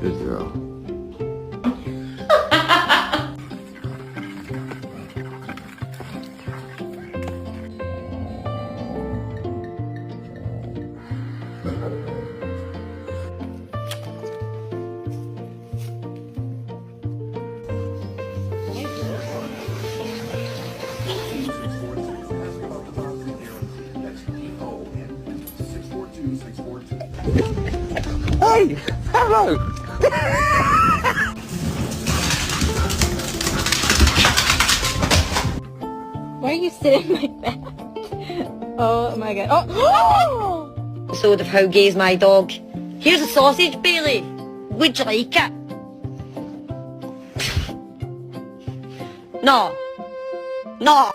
Good girl. Hey! Hello! Why are you sitting like that? Oh my god. Oh! Episode of How Gay's My Dog. Here's a sausage, Bailey. Would you like it? No. No.